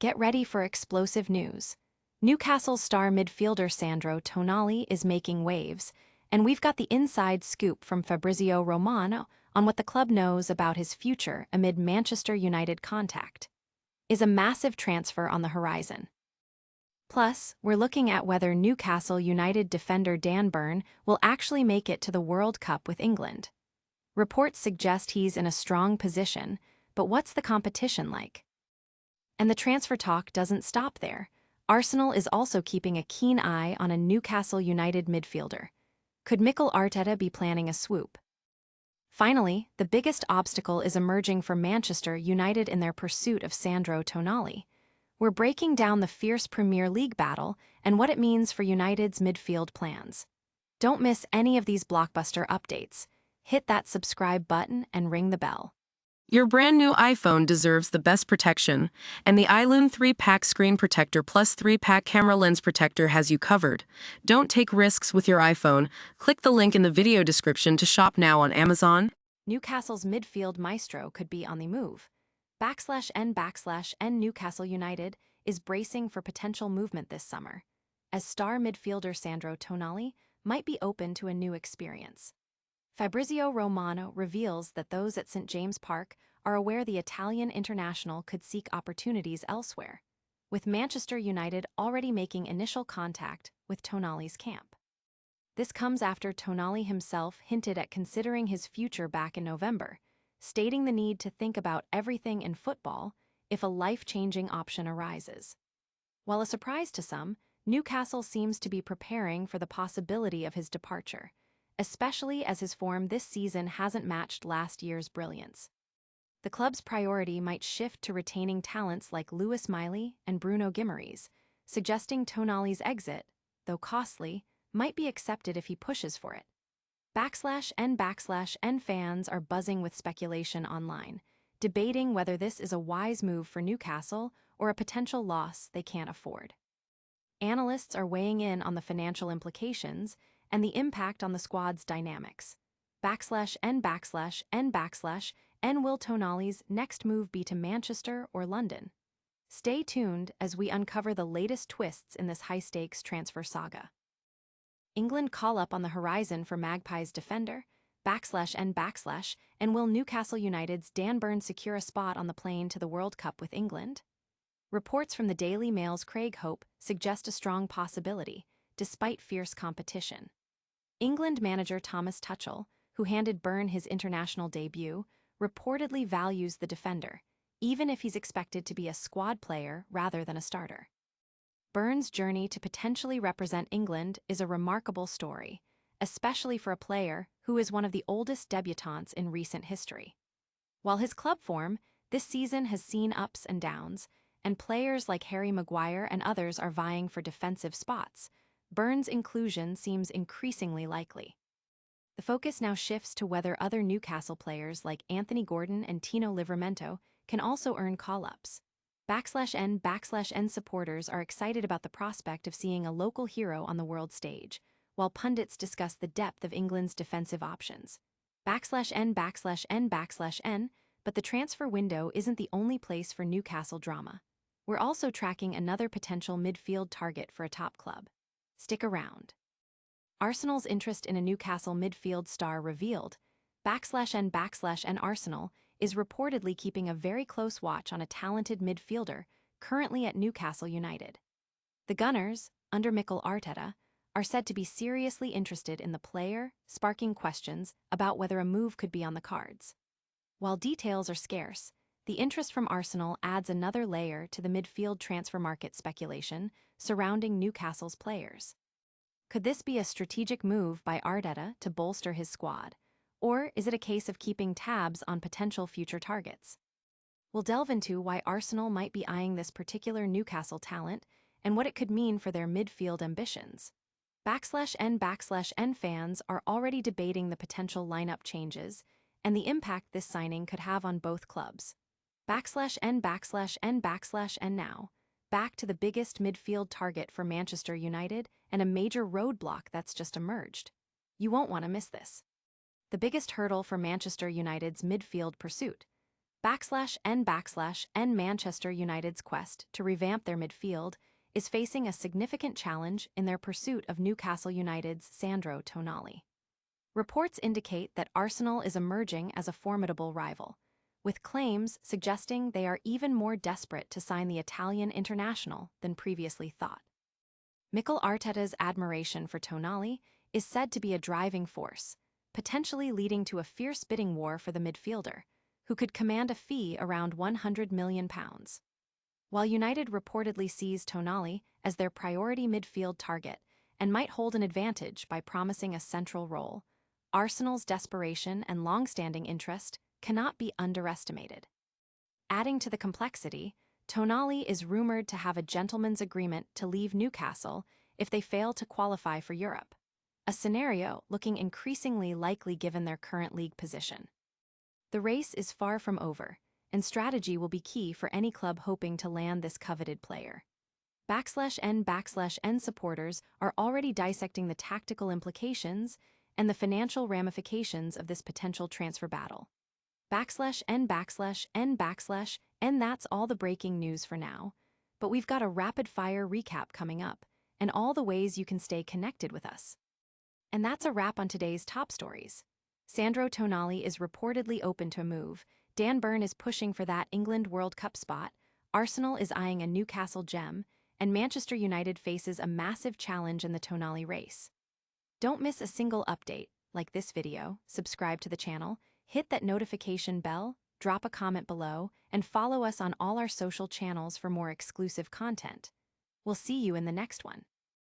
Get ready for explosive news. Newcastle star midfielder Sandro Tonali is making waves, and we've got the inside scoop from Fabrizio Romano on what the club knows about his future amid Manchester United contact. Is a massive transfer on the horizon? Plus, we're looking at whether Newcastle United defender Dan Burn will actually make it to the World Cup with England. Reports suggest he's in a strong position, but what's the competition like? And the transfer talk doesn't stop there. Arsenal is also keeping a keen eye on a Newcastle United midfielder. Could Mikel Arteta be planning a swoop? Finally, the biggest obstacle is emerging for Manchester United in their pursuit of Sandro Tonali. We're breaking down the fierce Premier League battle and what it means for United's midfield plans. Don't miss any of these blockbuster updates. Hit that subscribe button and ring the bell. Your brand new iPhone deserves the best protection, and the iLume 3-pack screen protector plus 3-pack camera lens protector has you covered. Don't take risks with your iPhone. Click the link in the video description to shop now on Amazon. Newcastle's midfield maestro could be on the move. /N Newcastle United is bracing for potential movement this summer, as star midfielder Sandro Tonali might be open to a new experience. Fabrizio Romano reveals that those at St. James Park are aware the Italian international could seek opportunities elsewhere, with Manchester United already making initial contact with Tonali's camp. This comes after Tonali himself hinted at considering his future back in November, stating the need to think about everything in football if a life-changing option arises. While a surprise to some, Newcastle seems to be preparing for the possibility of his departure, especially as his form this season hasn't matched last year's brilliance. The club's priority might shift to retaining talents like Lewis Miley and Bruno Guimaraes, suggesting Tonali's exit, though costly, might be accepted if he pushes for it. /N fans are buzzing with speculation online, debating whether this is a wise move for Newcastle or a potential loss they can't afford. Analysts are weighing in on the financial implications and the impact on the squad's dynamics. /N will Tonali's next move be to Manchester or London? Stay tuned as we uncover the latest twists in this high-stakes transfer saga. England call-up on the horizon for Magpies defender, /N and will Newcastle United's Dan Burn secure a spot on the plane to the World Cup with England? Reports from the Daily Mail's Craig Hope suggest a strong possibility, despite fierce competition. England manager Thomas Tuchel, who handed Burn his international debut, reportedly values the defender, even if he's expected to be a squad player rather than a starter. Burn's journey to potentially represent England is a remarkable story, especially for a player who is one of the oldest debutantes in recent history. While his club form this season has seen ups and downs, and players like Harry Maguire and others are vying for defensive spots, Burn's inclusion seems increasingly likely. The focus now shifts to whether other Newcastle players like Anthony Gordon and Tino Livramento can also earn call-ups. /N supporters are excited about the prospect of seeing a local hero on the world stage, while pundits discuss the depth of England's defensive options. /N, but the transfer window isn't the only place for Newcastle drama. We're also tracking another potential midfield target for a top club. Stick around. Arsenal's interest in a Newcastle midfield star revealed. /N Arsenal is reportedly keeping a very close watch on a talented midfielder currently at Newcastle United. The Gunners, under Mikel Arteta, are said to be seriously interested in the player, sparking questions about whether a move could be on the cards. While details are scarce, the interest from Arsenal adds another layer to the midfield transfer market speculation surrounding Newcastle's players. Could this be a strategic move by Arteta to bolster his squad, or is it a case of keeping tabs on potential future targets? We'll delve into why Arsenal might be eyeing this particular Newcastle talent and what it could mean for their midfield ambitions. /N fans are already debating the potential lineup changes and the impact this signing could have on both clubs. /N now. Back to the biggest midfield target for Manchester United and a major roadblock that's just emerged. You won't want to miss this. The biggest hurdle for Manchester United's midfield pursuit. /N Manchester United's quest to revamp their midfield is facing a significant challenge in their pursuit of Newcastle United's Sandro Tonali. Reports indicate that Arsenal is emerging as a formidable rival, with claims suggesting they are even more desperate to sign the Italian international than previously thought. Mikel Arteta's admiration for Tonali is said to be a driving force, potentially leading to a fierce bidding war for the midfielder, who could command a fee around £100 million. While United reportedly sees Tonali as their priority midfield target and might hold an advantage by promising a central role, Arsenal's desperation and long-standing interest cannot be underestimated. Adding to the complexity, Tonali is rumored to have a gentleman's agreement to leave Newcastle if they fail to qualify for Europe, a scenario looking increasingly likely given their current league position. The race is far from over, and strategy will be key for any club hoping to land this coveted player. /N supporters are already dissecting the tactical implications and the financial ramifications of this potential transfer battle. /N, that's all the breaking news for now, but we've got a rapid-fire recap coming up, and all the ways you can stay connected with us. And that's a wrap on today's top stories. Sandro Tonali is reportedly open to a move, Dan Burn is pushing for that England World Cup spot, Arsenal is eyeing a Newcastle gem, and Manchester United faces a massive challenge in the Tonali race. Don't miss a single update, like this video, subscribe to the channel, hit that notification bell, drop a comment below, and follow us on all our social channels for more exclusive content. We'll see you in the next one.